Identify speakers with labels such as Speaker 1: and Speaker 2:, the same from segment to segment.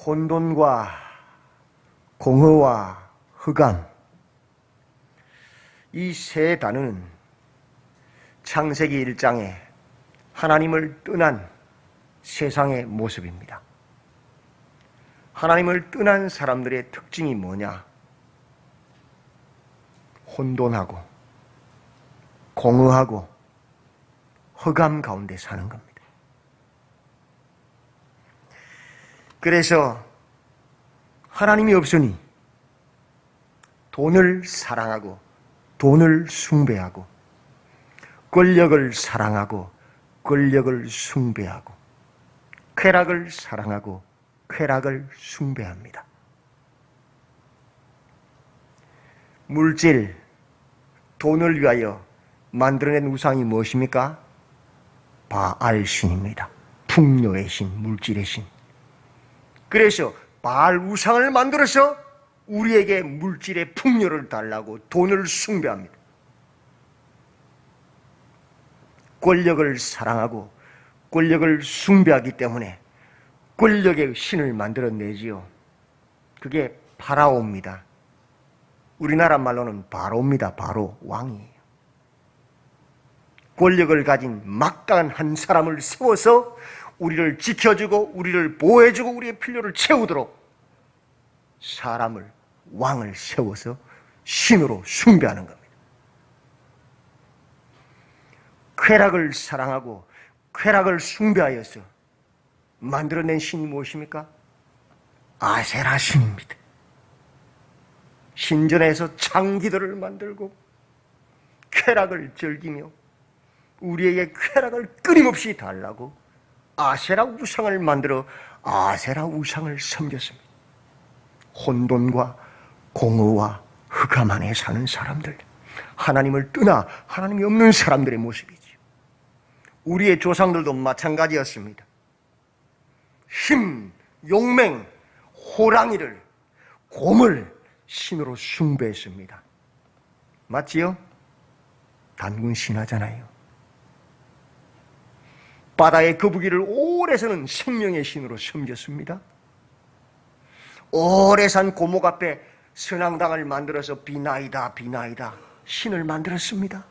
Speaker 1: 혼돈과 공허와 흑암, 이 세 단어는 창세기 1장에 하나님을 떠난 세상의 모습입니다. 하나님을 떠난 사람들의 특징이 뭐냐? 혼돈하고 공허하고 흑암 가운데 사는 겁니다. 그래서 하나님이 없으니 돈을 사랑하고 돈을 숭배하고 권력을 사랑하고 권력을 숭배하고 쾌락을 사랑하고 쾌락을 숭배합니다. 물질, 돈을 위하여 만들어낸 우상이 무엇입니까? 바알신입니다. 풍요의 신, 물질의 신. 그래서 바알 우상을 만들어서 우리에게 물질의 풍요를 달라고 돈을 숭배합니다. 권력을 사랑하고 권력을 숭배하기 때문에 권력의 신을 만들어내지요. 그게 파라오입니다. 우리나라 말로는 바로입니다. 바로 왕이에요. 권력을 가진 막강한 한 사람을 세워서 우리를 지켜주고 우리를 보호해주고 우리의 필요를 채우도록 사람을, 왕을 세워서 신으로 숭배하는 겁니다. 쾌락을 사랑하고 쾌락을 숭배하여서 만들어낸 신이 무엇입니까? 아세라 신입니다. 신전에서 창기들을 만들고 쾌락을 즐기며 우리에게 쾌락을 끊임없이 달라고 아세라 우상을 만들어 아세라 우상을 섬겼습니다. 혼돈과 공허와 흑암 안에 사는 사람들, 하나님을 떠나 하나님이 없는 사람들의 모습이죠. 우리의 조상들도 마찬가지였습니다. 힘, 용맹, 호랑이를, 곰을 신으로 숭배했습니다. 맞지요? 단군 신하잖아요. 바다의 거북이를 오래 사는 생명의 신으로 섬겼습니다. 오래 산 고목 앞에 선앙당을 만들어서 비나이다 비나이다 신을 만들었습니다.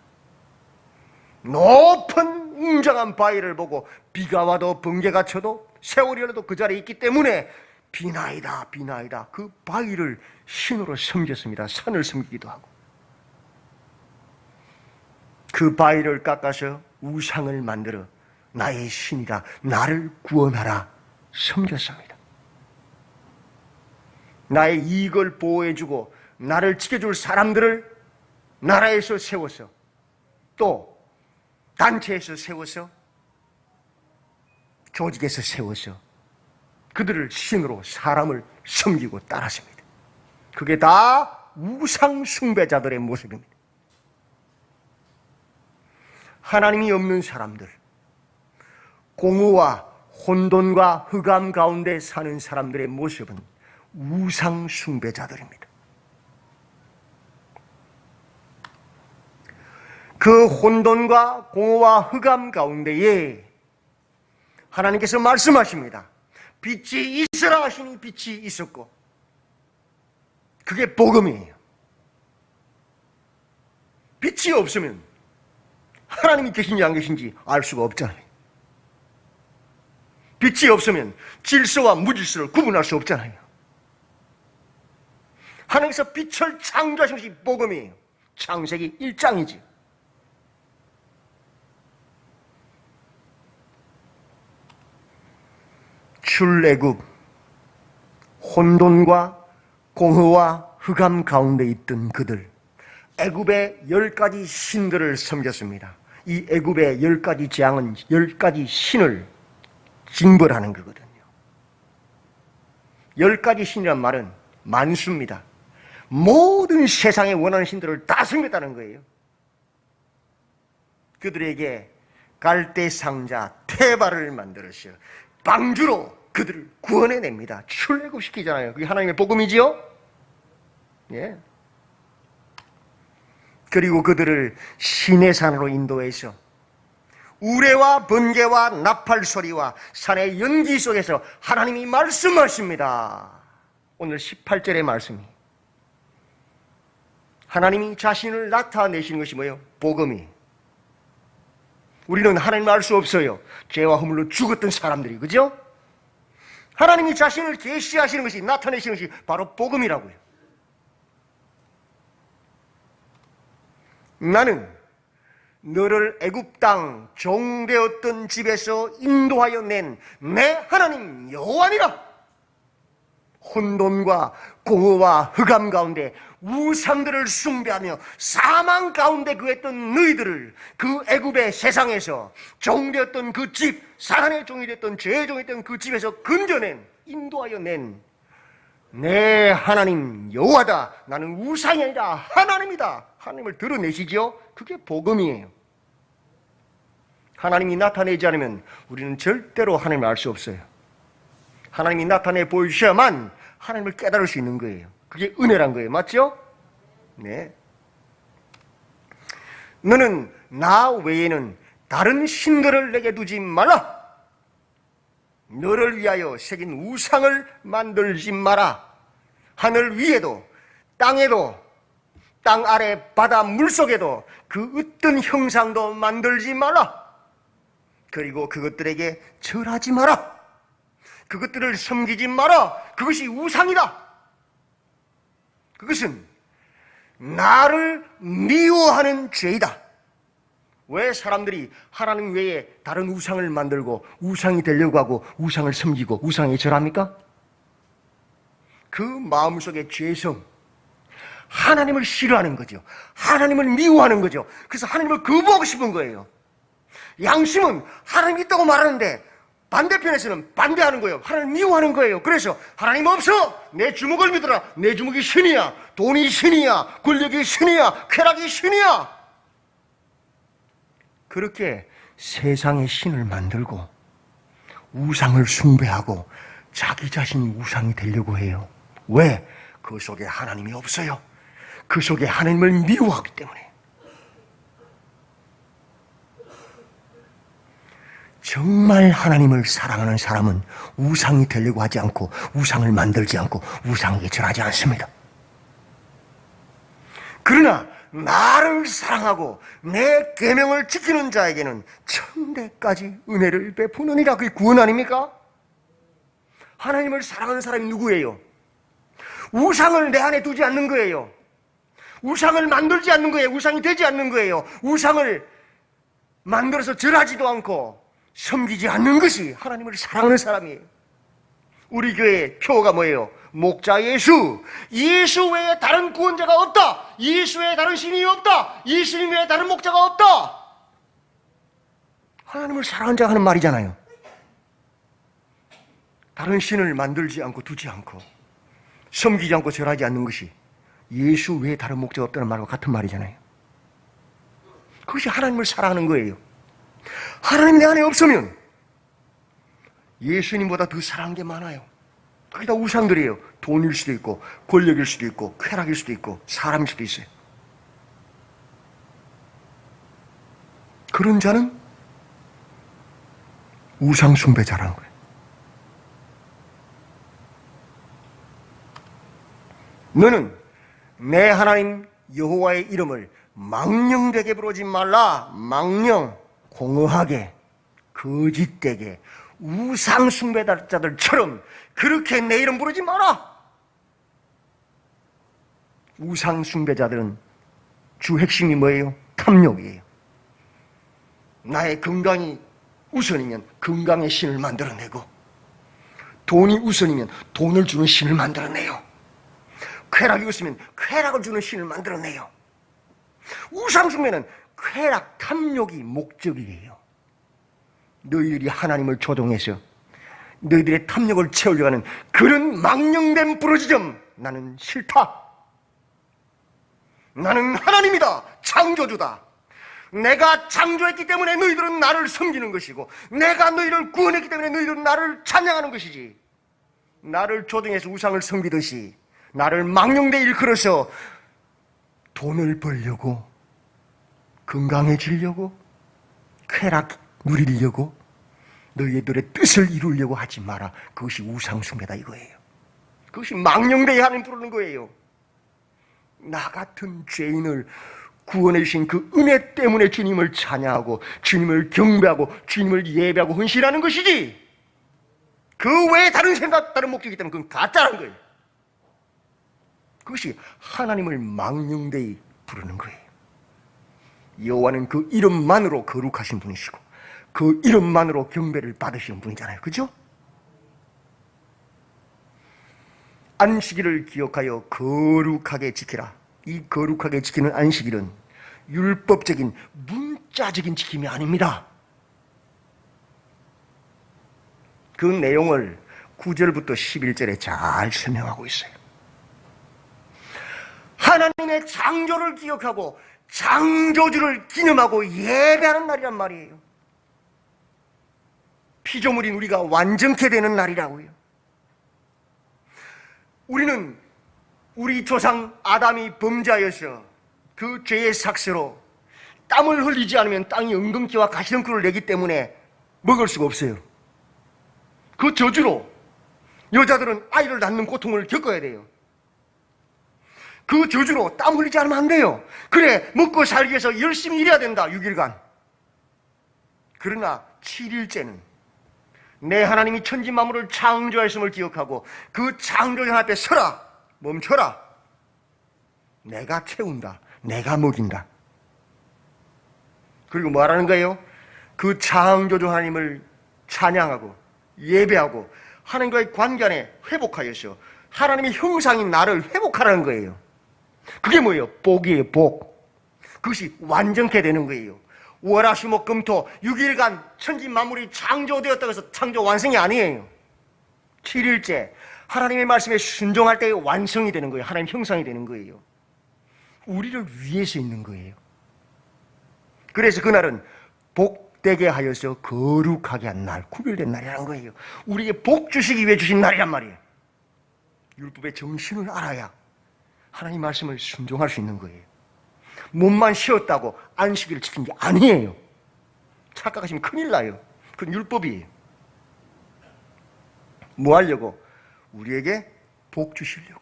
Speaker 1: 높은 웅장한 바위를 보고 비가 와도 번개가 쳐도 세월이 흘러도 그 자리에 있기 때문에 비나이다 비나이다 그 바위를 신으로 섬겼습니다. 산을 섬기기도 하고 그 바위를 깎아서 우상을 만들어 나의 신이다, 나를 구원하라 섬겼습니다. 나의 이익을 보호해주고 나를 지켜줄 사람들을 나라에서 세워서 또 단체에서 세워서 조직에서 세워서 그들을 신으로 사람을 섬기고 따랐습니다. 그게 다 우상 숭배자들의 모습입니다. 하나님이 없는 사람들, 공허와 혼돈과 흑암 가운데 사는 사람들의 모습은 우상 숭배자들입니다. 그 혼돈과 공허와 흑암 가운데에 하나님께서 말씀하십니다. 빛이 있으라 하시니 빛이 있었고 그게 복음이에요. 빛이 없으면 하나님이 계신지 안 계신지 알 수가 없잖아요. 빛이 없으면 질서와 무질서를 구분할 수 없잖아요. 하나님께서 빛을 창조하신 것이 복음이에요. 창세기 1장이지. 출애굽, 혼돈과 공허와 흑암 가운데 있던 그들, 애굽의 10가지 신들을 섬겼습니다. 이 애굽의 10가지 재앙은 10가지 신을 징벌하는 거거든요. 10가지 신이란 말은 만수입니다. 모든 세상에 원하는 신들을 다 섬겼다는 거예요. 그들에게 갈대상자 테바를 만들어서 방주로 그들을 구원해냅니다. 출애굽시키잖아요. 그게 하나님의 복음이지요? 예. 그리고 그들을 시내산으로 인도해서 우레와 번개와 나팔 소리와 산의 연기 속에서 하나님이 말씀하십니다. 오늘 18절의 말씀이 하나님이 자신을 나타내시는 것이 뭐예요? 복음이. 우리는 하나님을 알 수 없어요. 죄와 허물로 죽었던 사람들이, 그죠? 하나님이 자신을 계시하시는 것이, 나타내시는 것이 바로 복음이라고요. 나는 너를 애굽 땅 종되었던 집에서 인도하여 낸 내 하나님 여호와니라. 혼돈과 공허와 흑암 가운데 우상들을 숭배하며 사망 가운데 거했던 너희들을 그 애굽의 세상에서 종되었던 그 집, 사탄의 종이 됐던 죄의 종이 됐던 그 집에서 건져낸, 인도하여 낸 내 하나님 여호와다. 나는 우상이 아니라 하나님이다. 하나님을 드러내시죠. 그게 복음이에요. 하나님이 나타내지 않으면 우리는 절대로 하나님을 알 수 없어요. 하나님이 나타내 보이셔야만 하나님을 깨달을 수 있는 거예요. 그게 은혜란 거예요. 맞죠? 네. 너는 나 외에는 다른 신들을 내게 두지 말라. 너를 위하여 새긴 우상을 만들지 마라. 하늘 위에도 땅에도 땅 아래 바다 물속에도 그 어떤 형상도 만들지 마라. 그리고 그것들에게 절하지 마라. 그것들을 섬기지 마라. 그것이 우상이다. 그것은 나를 미워하는 죄이다. 왜 사람들이 하나님 외에 다른 우상을 만들고 우상이 되려고 하고 우상을 섬기고 우상에 절합니까? 그 마음속의 죄성, 하나님을 싫어하는 거죠. 하나님을 미워하는 거죠. 그래서 하나님을 거부하고 싶은 거예요. 양심은 하나님이 있다고 말하는데 반대편에서는 반대하는 거예요. 하나님 미워하는 거예요. 그래서 하나님 없어! 내 주먹을 믿어라. 내 주먹이 신이야. 돈이 신이야. 권력이 신이야. 쾌락이 신이야. 그렇게 세상의 신을 만들고 우상을 숭배하고 자기 자신이 우상이 되려고 해요. 왜? 그 속에 하나님이 없어요. 그 속에 하나님을 미워하기 때문에. 정말 하나님을 사랑하는 사람은 우상이 되려고 하지 않고 우상을 만들지 않고 우상에게 절하지 않습니다. 그러나 나를 사랑하고 내 계명을 지키는 자에게는 천대까지 은혜를 베푸느니라. 그게 구원 아닙니까? 하나님을 사랑하는 사람이 누구예요? 우상을 내 안에 두지 않는 거예요. 우상을 만들지 않는 거예요. 우상이 되지 않는 거예요. 우상을 만들어서 절하지도 않고 섬기지 않는 것이 하나님을 사랑하는 사람이에요. 우리 교회의 표어가 뭐예요? 목자 예수. 예수 외에 다른 구원자가 없다. 예수 외에 다른 신이 없다. 예수님 외에 다른 목자가 없다. 하나님을 사랑하는 자가 하는 말이잖아요. 다른 신을 만들지 않고 두지 않고 섬기지 않고 절하지 않는 것이 예수 외에 다른 목자가 없다는 말과 같은 말이잖아요. 그것이 하나님을 사랑하는 거예요. 하나님 내 안에 없으면 예수님보다 더 사랑하는 게 많아요. 그게 다 우상들이에요. 돈일 수도 있고 권력일 수도 있고 쾌락일 수도 있고 사람일 수도 있어요. 그런 자는 우상 숭배자라는 거예요. 너는 내 하나님 여호와의 이름을 망령되게 부르지 말라. 망령, 공허하게, 거짓되게, 우상 숭배자들처럼 그렇게 내 이름 부르지 마라. 우상 숭배자들은 주 핵심이 뭐예요? 탐욕이에요. 나의 건강이 우선이면 건강의 신을 만들어내고, 돈이 우선이면 돈을 주는 신을 만들어내요. 쾌락이 웃으면 쾌락을 주는 신을 만들어내요. 우상 숭배는 쾌락, 탐욕이 목적이에요. 너희들이 하나님을 조종해서 너희들의 탐욕을 채우려고 하는 그런 망령된 부르짖음, 나는 싫다. 나는 하나님이다. 창조주다. 내가 창조했기 때문에 너희들은 나를 섬기는 것이고, 내가 너희를 구원했기 때문에 너희들은 나를 찬양하는 것이지, 나를 조종해서 우상을 섬기듯이 나를 망령되게 일컬어서 돈을 벌려고, 건강해지려고, 쾌락 누리려고 너희들의 뜻을 이루려고 하지 마라. 그것이 우상숭배다 이거예요. 그것이 망령되이 하나님 부르는 거예요. 나 같은 죄인을 구원해 주신 그 은혜 때문에 주님을 찬양하고 주님을 경배하고 주님을 예배하고 헌신하는 것이지, 그 외에 다른 생각, 다른 목적이 있다면 그건 가짜라는 거예요. 그것이 하나님을 망령되이 부르는 거예요. 여호와는 그 이름만으로 거룩하신 분이시고 그 이름만으로 경배를 받으시는 분이잖아요. 그죠? 안식일을 기억하여 거룩하게 지키라. 이 거룩하게 지키는 안식일은 율법적인 문자적인 지킴이 아닙니다. 그 내용을 9절부터 11절에 잘 설명하고 있어요. 하나님의 창조를 기억하고 창조주를 기념하고 예배하는 날이란 말이에요. 피조물인 우리가 완전케 되는 날이라고요. 우리는 우리 조상 아담이 범죄하여서 그 죄의 삭스로 땀을 흘리지 않으면 땅이 엉겅퀴와 가시덤불을 내기 때문에 먹을 수가 없어요. 그 저주로 여자들은 아이를 낳는 고통을 겪어야 돼요. 그 저주로 땀 흘리지 않으면 안 돼요. 그래, 먹고 살기 위해서 열심히 일해야 된다, 6일간. 그러나 7일째는 내 하나님이 천지 만물을 창조하였음을 기억하고 그 창조주 앞에 서라, 멈춰라. 내가 채운다, 내가 먹인다. 그리고 뭐 하라는 거예요? 그 창조주 하나님을 찬양하고 예배하고 하나님과의 관계 안에 회복하여서 하나님의 형상인 나를 회복하라는 거예요. 그게 뭐예요? 복이에요, 복. 그것이 완전케 되는 거예요. 월화수목금토 6일간 천지 만물이 창조되었다고 해서 창조 완성이 아니에요. 7일째 하나님의 말씀에 순종할 때 완성이 되는 거예요. 하나님 형상이 되는 거예요. 우리를 위해서 있는 거예요. 그래서 그날은 복되게 하여서 거룩하게 한 날, 구별된 날이라는 거예요. 우리에게 복 주시기 위해 주신 날이란 말이에요. 율법의 정신을 알아야 하나님 말씀을 순종할 수 있는 거예요. 몸만 쉬었다고 안식일을 지킨 게 아니에요. 착각하시면 큰일 나요. 그건 율법이에요. 뭐 하려고? 우리에게 복 주시려고,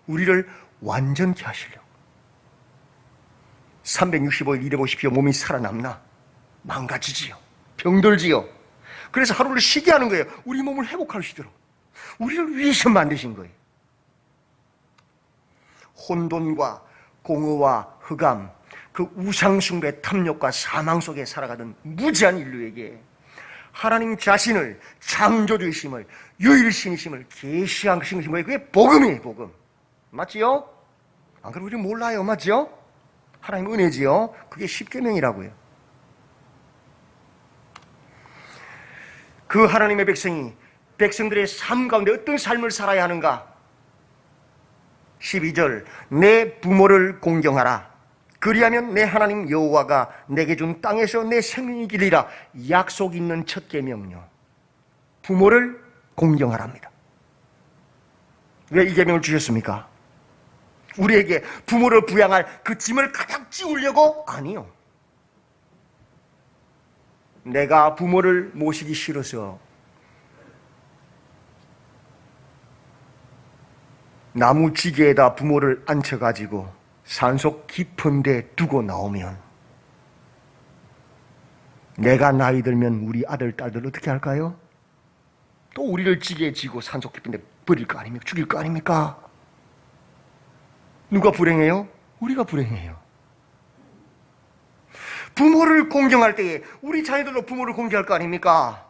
Speaker 1: 우리를 완전케 하시려고. 365일 일해보십시오. 몸이 살아남나? 망가지지요. 병들지요. 그래서 하루를 쉬게 하는 거예요. 우리 몸을 회복할 수 있도록. 우리를 위해서 만드신 거예요. 혼돈과 공허와 흑암, 그 우상숭배 탐욕과 사망 속에 살아가던 무지한 인류에게 하나님 자신을, 창조주이심을, 유일신이심을 계시하신 거예요. 그게 복음이에요, 복음. 맞지요? 안 그러면 우리 몰라요. 맞죠? 하나님 은혜지요? 그게 십계명이라고요. 그 하나님의 백성이 백성들의 삶 가운데 어떤 삶을 살아야 하는가? 12절, 내 부모를 공경하라. 그리하면 내 하나님 여호와가 내게 준 땅에서 내 생명이 길리라. 약속 있는 첫 계명요. 부모를 공경하랍니다. 왜 이 계명을 주셨습니까? 우리에게 부모를 부양할 그 짐을 가득 지우려고? 아니요. 내가 부모를 모시기 싫어서 나무 지게에다 부모를 앉혀가지고 산속 깊은 데 두고 나오면 내가 나이 들면 우리 아들, 딸들 어떻게 할까요? 또 우리를 지게에 지고 산속 깊은 데 버릴 거 아닙니까? 죽일 거 아닙니까? 누가 불행해요? 우리가 불행해요. 부모를 공경할 때에 우리 자녀들도 부모를 공경할 거 아닙니까?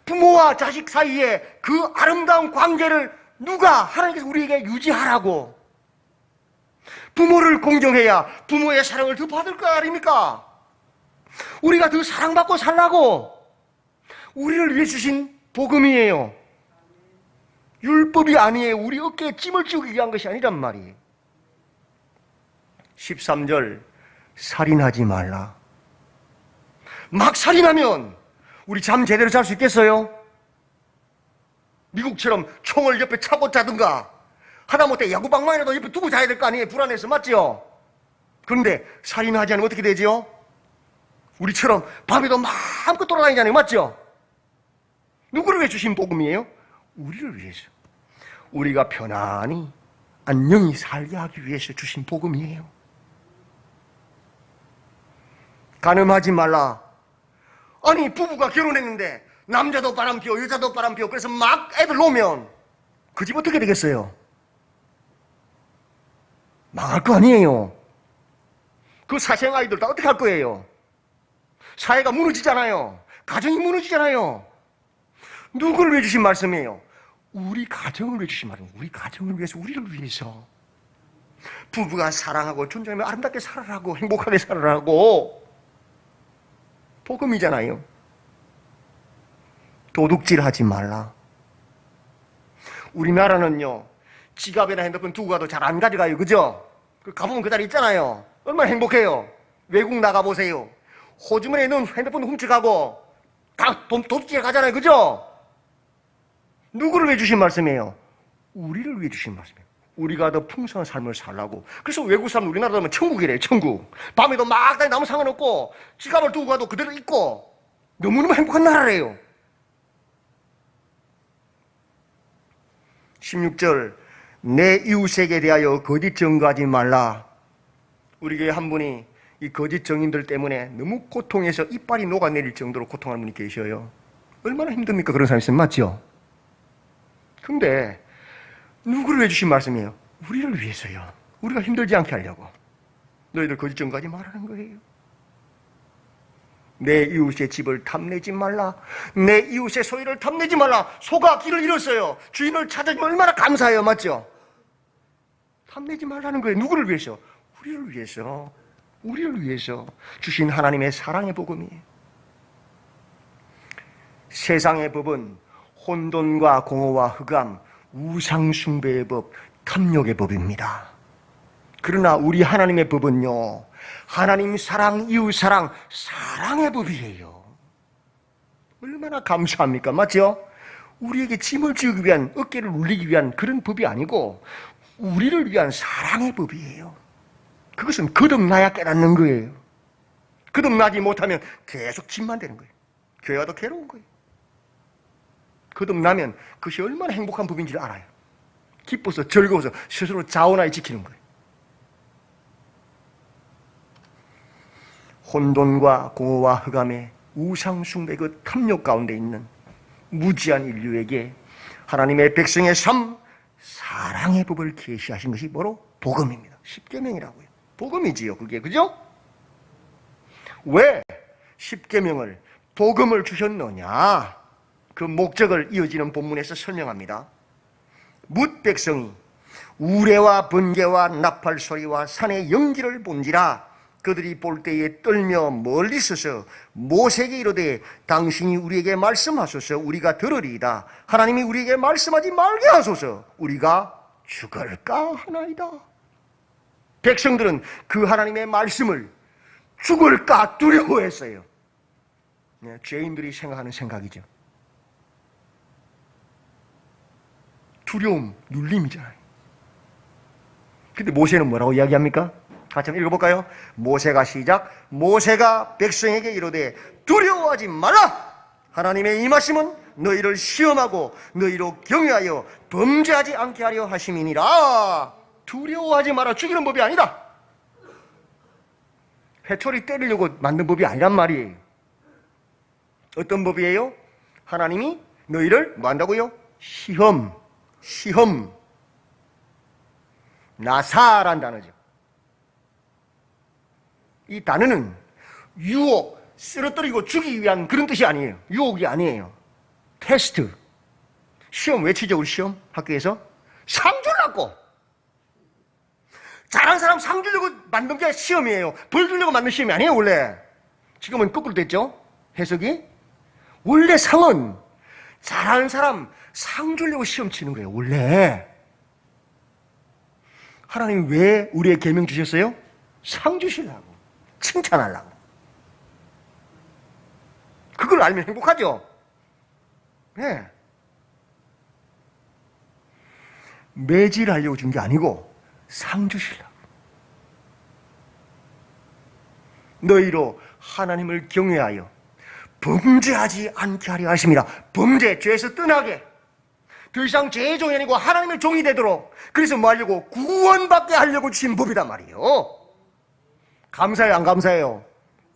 Speaker 1: 부모와 자식 사이에 그 아름다운 관계를 누가 하나님께서 우리에게 유지하라고. 부모를 공경해야 부모의 사랑을 더 받을 거 아닙니까? 우리가 더 사랑받고 살라고 우리를 위해 주신 복음이에요. 율법이 아니에요. 우리 어깨에 찜을 찌우기 위한 것이 아니란 말이에요. 13절, 살인하지 말라. 막 살인하면 우리 잠 제대로 잘 수 있겠어요? 미국처럼 총을 옆에 차고 자든가 하다못해 야구방망이라도 옆에 두고 자야 될 거 아니에요? 불안해서. 맞죠? 그런데 살인하지 않으면 어떻게 되죠? 우리처럼 밤에도 마음껏 돌아다니잖아요. 맞죠? 누구를 위해 주신 복음이에요? 우리를 위해서. 우리가 편안히 안녕히 살게 하기 위해서 주신 복음이에요. 간음하지 말라. 아니, 부부가 결혼했는데 남자도 바람 피워 여자도 바람 피워 그래서 막 애들 놓으면 그 집 어떻게 되겠어요? 망할 거 아니에요. 그 사생 아이들 다 어떻게 할 거예요? 사회가 무너지잖아요. 가정이 무너지잖아요. 누구를 위해 주신 말씀이에요? 우리 가정을 위해 주신 말씀이에요. 우리 가정을 위해서, 우리를 위해서. 부부가 사랑하고 존중하며 아름답게 살아라고, 행복하게 살아라고. 복음이잖아요. 도둑질하지 말라. 우리나라는요, 지갑이나 핸드폰 두고 가도 잘 안 가져가요. 그죠? 가보면 그 자리 있잖아요. 얼마나 행복해요. 외국 나가보세요. 호주머니에 넣은 핸드폰 훔쳐가고 다 도둑질 가잖아요. 그죠? 누구를 위해 주신 말씀이에요? 우리를 위해 주신 말씀이에요. 우리가 더 풍성한 삶을 살라고. 그래서 외국 사람 우리나라 가면 천국이래요. 천국. 밤에도 막 다니 아무 상관없고 지갑을 두고 가도 그대로 있고 너무너무 행복한 나라래요. 16절 내 이웃에게 대하여 거짓 증거하지 말라. 우리 교회 한 분이 이 거짓 증인들 때문에 너무 고통해서 이빨이 녹아내릴 정도로 고통하는 분이 계셔요. 얼마나 힘듭니까? 그런 사람이 있으면. 맞죠? 근데 누구를 위해 주신 말씀이에요? 우리를 위해서요. 우리가 힘들지 않게 하려고. 너희들 거짓 증거하지 말라는 거예요. 내 이웃의 집을 탐내지 말라. 내 이웃의 소유를 탐내지 말라. 소가 길을 잃었어요. 주인을 찾아주면 얼마나 감사해요. 맞죠? 탐내지 말라는 거예요. 누구를 위해서? 우리를 위해서. 우리를 위해서 주신 하나님의 사랑의 복음이에요. 세상의 법은 혼돈과 공허와 흑암, 우상숭배의 법, 탐욕의 법입니다. 그러나 우리 하나님의 법은요, 하나님 사랑, 이웃 사랑, 사랑의 법이에요. 얼마나 감사합니까? 맞죠? 우리에게 짐을 지우기 위한, 어깨를 울리기 위한 그런 법이 아니고 우리를 위한 사랑의 법이에요. 그것은 거듭나야 깨닫는 거예요. 거듭나지 못하면 계속 짐만 되는 거예요. 교회 와도 괴로운 거예요. 거듭나면 그것이 얼마나 행복한 법인지를 알아요. 기뻐서 즐거워서 스스로 자원하에 지키는 거예요. 혼돈과 공허와 흑암의 우상숭배 그 탐욕 가운데 있는 무지한 인류에게 하나님의 백성의 삶, 사랑의 법을 계시하신 것이 바로 복음입니다. 십계명이라고요. 복음이지요, 그게. 그죠? 왜 십계명을, 복음을 주셨느냐? 그 목적을 이어지는 본문에서 설명합니다. 뭇 백성이 우레와 번개와 나팔 소리와 산의 연기를 본지라 그들이 볼 때에 떨며 멀리 서서 모세에게 이르되 당신이 우리에게 말씀하소서 우리가 들으리이다. 하나님이 우리에게 말씀하지 말게 하소서 우리가 죽을까 하나이다. 백성들은 그 하나님의 말씀을 죽을까 두려워했어요. 네, 죄인들이 생각하는 생각이죠. 두려움, 눌림이잖아요. 근데 모세는 뭐라고 이야기합니까? 같이 한번 읽어볼까요? 모세가 시작. 모세가 백성에게 이르되 두려워하지 말라. 하나님의 임하심은 너희를 시험하고 너희로 경외하여 범죄하지 않게 하려 하심이니라. 두려워하지 마라. 죽이는 법이 아니다. 회초리 때리려고 만든 법이 아니란 말이에요. 어떤 법이에요? 하나님이 너희를 뭐 한다고요? 시험. 나사란 단어죠. 이 단어는 유혹, 쓰러뜨리고 죽이기 위한 그런 뜻이 아니에요. 유혹이 아니에요. 테스트. 시험 외치죠, 우리 시험? 학교에서? 상 주려고! 잘한 사람 상 주려고 만든 게 시험이에요. 벌 주려고 만든 시험이 아니에요, 원래. 지금은 거꾸로 됐죠? 해석이? 원래 상은 잘하는 사람 상 주려고 시험 치는 거예요, 원래. 하나님 왜 우리의 계명 주셨어요? 상 주시려고. 칭찬하려고. 그걸 알면 행복하죠? 네. 매질하려고 준 게 아니고 상 주시려고. 너희로 하나님을 경외하여 범죄하지 않게 하려 하심이라. 범죄, 죄에서 떠나게, 더 이상 죄의 종이 아니고 하나님의 종이 되도록, 그래서 뭐 하려고? 구원받게 하려고 주신 법이란 말이에요. 감사해요, 안 감사해요?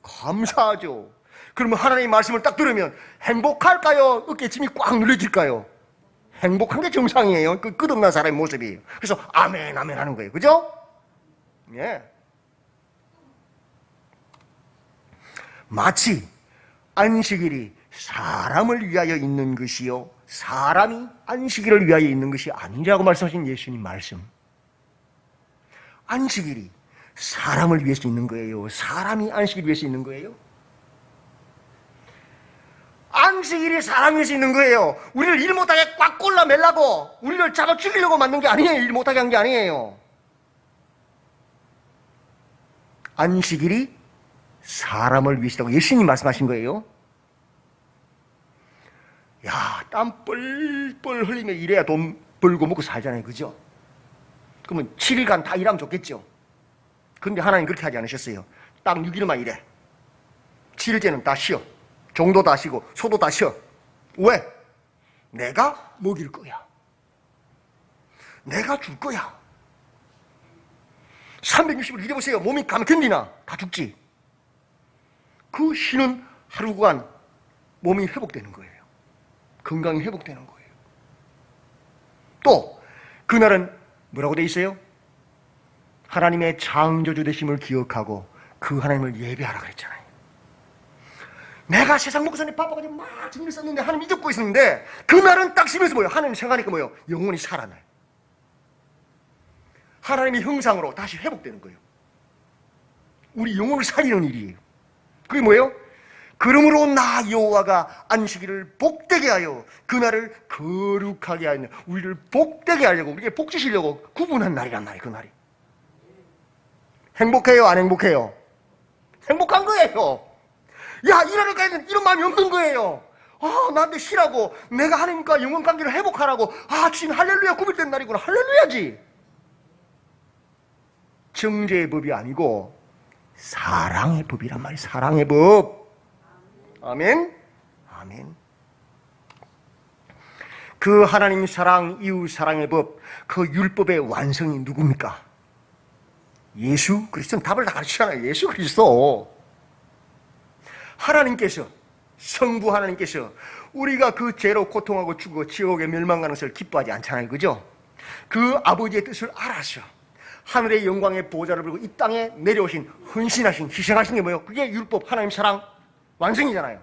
Speaker 1: 감사하죠. 그러면 하나님의 말씀을 딱 들으면 행복할까요? 어깨짐이 꽉 눌려질까요? 행복한 게 정상이에요. 그 끝없는 사람의 모습이에요. 그래서 아멘 아멘 하는 거예요. 그죠? 예. 마치 안식일이 사람을 위하여 있는 것이요, 사람이 안식일을 위하여 있는 것이 아니라고 말씀하신 예수님 말씀. 안식일이 사람을 위해서 있는 거예요? 사람이 안식일을 위해서 있는 거예요? 안식일이 사람을 위해서 있는 거예요. 우리를 일 못하게 꽉 골라매려고, 우리를 잡아 죽이려고 만든 게 아니에요. 일 못하게 한 게 아니에요. 안식일이 사람을 위해서라고 예수님이 말씀하신 거예요. 야, 땀 뻘뻘 흘리며 일해야 돈 벌고 먹고 살잖아요. 그죠? 그러면 7일간 다 일하면 좋겠죠. 근데 하나님 그렇게 하지 않으셨어요. 딱 6일만 일해. 7일째는 다 쉬어. 종도 다 쉬고 소도 다 쉬어. 왜? 내가 먹일 거야. 내가 줄 거야. 360일 일해보세요. 몸이 가면 견디나? 다 죽지. 그 쉬는 하루간 몸이 회복되는 거예요. 건강이 회복되는 거예요. 또 그날은 뭐라고 돼 있어요? 하나님의 창조주 되심을 기억하고 그 하나님을 예배하라 그랬잖아요. 내가 세상 먹고 사는 바빠가지고 막 정신을 썼는데 하나님 잊고 있었는데 그날은 딱 쉬면서 뭐예요? 하나님 생각하니까 뭐예요? 영혼이 살아나요. 하나님의 형상으로 다시 회복되는 거예요. 우리 영혼을 살리는 일이에요. 그게 뭐예요? 그러므로 나 여호와가 안식일을 복되게 하여 그날을 거룩하게 하여 우리를 복되게 하려고, 우리에게 복 주시려고 구분한 날이란 말이에요. 그날이 행복해요? 안 행복해요? 행복한 거예요. 야, 일하러 가야 되는 이런 마음이 없는 거예요. 아, 나한테 쉬라고, 내가 하나님과 영혼 관계를 회복하라고. 아, 지금 할렐루야, 구별된 날이구나. 할렐루야지. 정죄의 법이 아니고 사랑의 법이란 말이에요. 사랑의 법. 아멘. 아멘. 그 하나님 사랑, 이웃 사랑의 법, 그 율법의 완성이 누굽니까? 예수 그리스도는 답을 다 가르치잖아요. 예수 그리스도. 하나님께서, 성부 하나님께서 우리가 그 죄로 고통하고 죽어 지옥에 멸망하는 것을 기뻐하지 않잖아요. 그죠? 그 아버지의 뜻을 알아서 하늘의 영광의 보좌를 들고 이 땅에 내려오신, 헌신하신, 희생하신 게 뭐예요? 그게 율법, 하나님 사랑 완성이잖아요.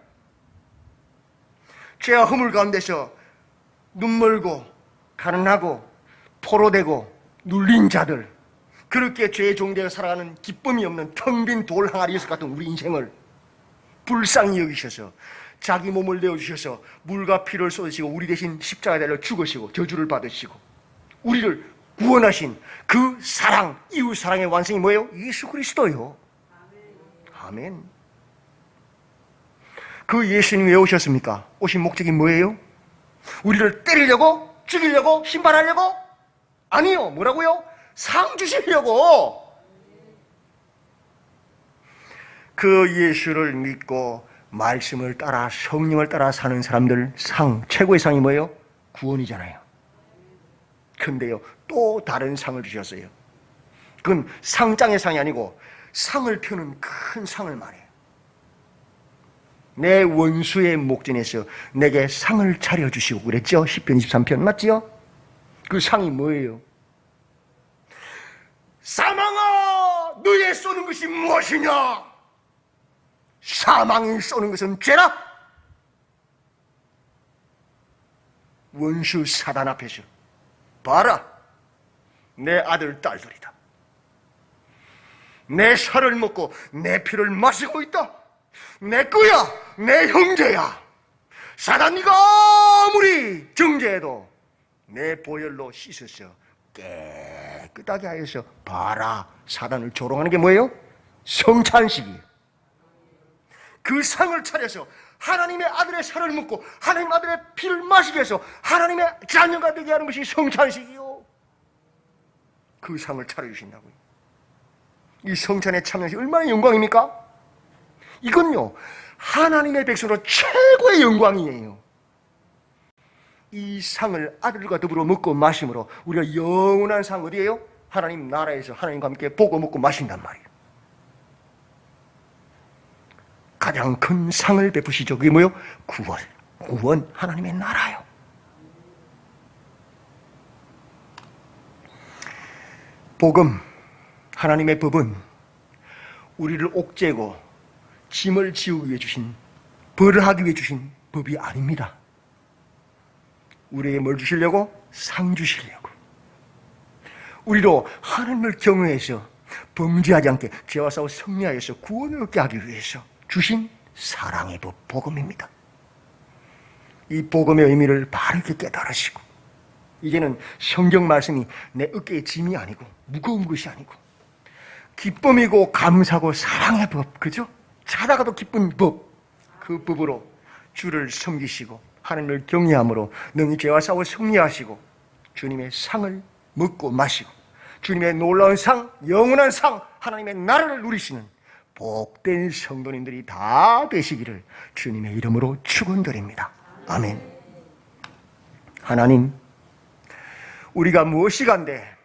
Speaker 1: 죄와 허물 가운데서 눈멀고 가난하고 포로되고 눌린 자들, 그렇게 죄의 종되어 살아가는 기쁨이 없는 텅 빈 돌 항아리 같은 우리 인생을 불쌍히 여기셔서 자기 몸을 내어주셔서 물과 피를 쏟으시고 우리 대신 십자가에 달려 죽으시고 저주를 받으시고 우리를 구원하신 그 사랑, 이웃 사랑의 완성이 뭐예요? 예수 그리스도요. 아멘. 그 예수님 왜 오셨습니까? 오신 목적이 뭐예요? 우리를 때리려고? 죽이려고? 신발하려고? 아니요. 뭐라고요? 상 주시려고. 그 예수를 믿고 말씀을 따라 성령을 따라 사는 사람들 상, 최고의 상이 뭐예요? 구원이잖아요. 근데요, 또 다른 상을 주셨어요. 그건 상장의 상이 아니고 상을 펴는 큰 상을 말해요. 내 원수의 목전에서 내게 상을 차려주시고 그랬죠? 10편 23편 맞지요? 그 상이 뭐예요? 사망아, 너의 쏘는 것이 무엇이냐? 사망이 쏘는 것은 죄라. 원수 사단 앞에서 봐라, 내 아들 딸들이다. 내 살을 먹고 내 피를 마시고 있다. 내 거야, 내 형제야. 사단, 네가 아무리 정죄해도 내 보혈로 씻어서 깨끗하게 하여서 봐라. 사단을 조롱하는 게 뭐예요? 성찬식이에요. 그 상을 차려서 하나님의 아들의 살을 먹고 하나님 아들의 피를 마시게 해서 하나님의 자녀가 되게 하는 것이 성찬식이요. 그 상을 차려주신다고요. 이 성찬에 참여하시 얼마나 영광입니까? 이건요, 하나님의 백성으로 최고의 영광이에요. 이 상을 아들과 더불어 먹고 마심으로 우리가 영원한 상 어디에요? 하나님 나라에서 하나님과 함께 보고 먹고 마신단 말이에요. 가장 큰 상을 베푸시죠. 그게 뭐예요? 구원. 구원, 하나님의 나라요. 복음, 하나님의 법은 우리를 옥죄고 짐을 지우기 위해 주신, 벌을 하기 위해 주신 법이 아닙니다. 우리에게 뭘 주시려고? 상 주시려고. 우리로 하나님을 경외해서 범죄하지 않게 죄와 싸워 승리하여서 구원을 얻게 하기 위해서 주신 사랑의 법, 복음입니다. 이 복음의 의미를 바르게 깨달으시고, 이제는 성경 말씀이 내 어깨의 짐이 아니고 무거운 것이 아니고 기쁨이고 감사고 사랑의 법, 그죠? 자다가도 기쁜 법, 그 법으로 주를 섬기시고 하나님을 경외함으로 능히 죄와 싸워 승리하시고 주님의 상을 먹고 마시고 주님의 놀라운 상, 영원한 상, 하나님의 나라를 누리시는 복된 성도님들이 다 되시기를 주님의 이름으로 축원드립니다. 아멘. 하나님, 우리가 무엇이간데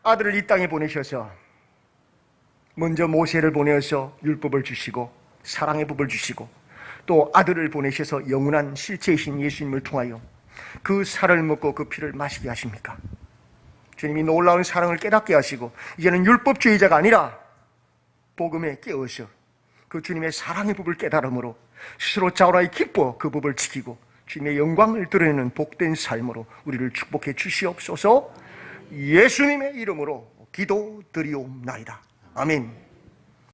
Speaker 1: 아들을 이 땅에 보내셔서 먼저 모세를 보내어서 율법을 주시고 사랑의 법을 주시고 또 아들을 보내셔서 영원한 실체이신 예수님을 통하여 그 살을 먹고 그 피를 마시게 하십니까? 주님이 놀라운 사랑을 깨닫게 하시고 이제는 율법주의자가 아니라 복음에 깨어서 그 주님의 사랑의 법을 깨달음으로 스스로 자원하여 기뻐 그 법을 지키고 주님의 영광을 드러내는 복된 삶으로 우리를 축복해 주시옵소서. 예수님의 이름으로 기도드리옵나이다. 아멘.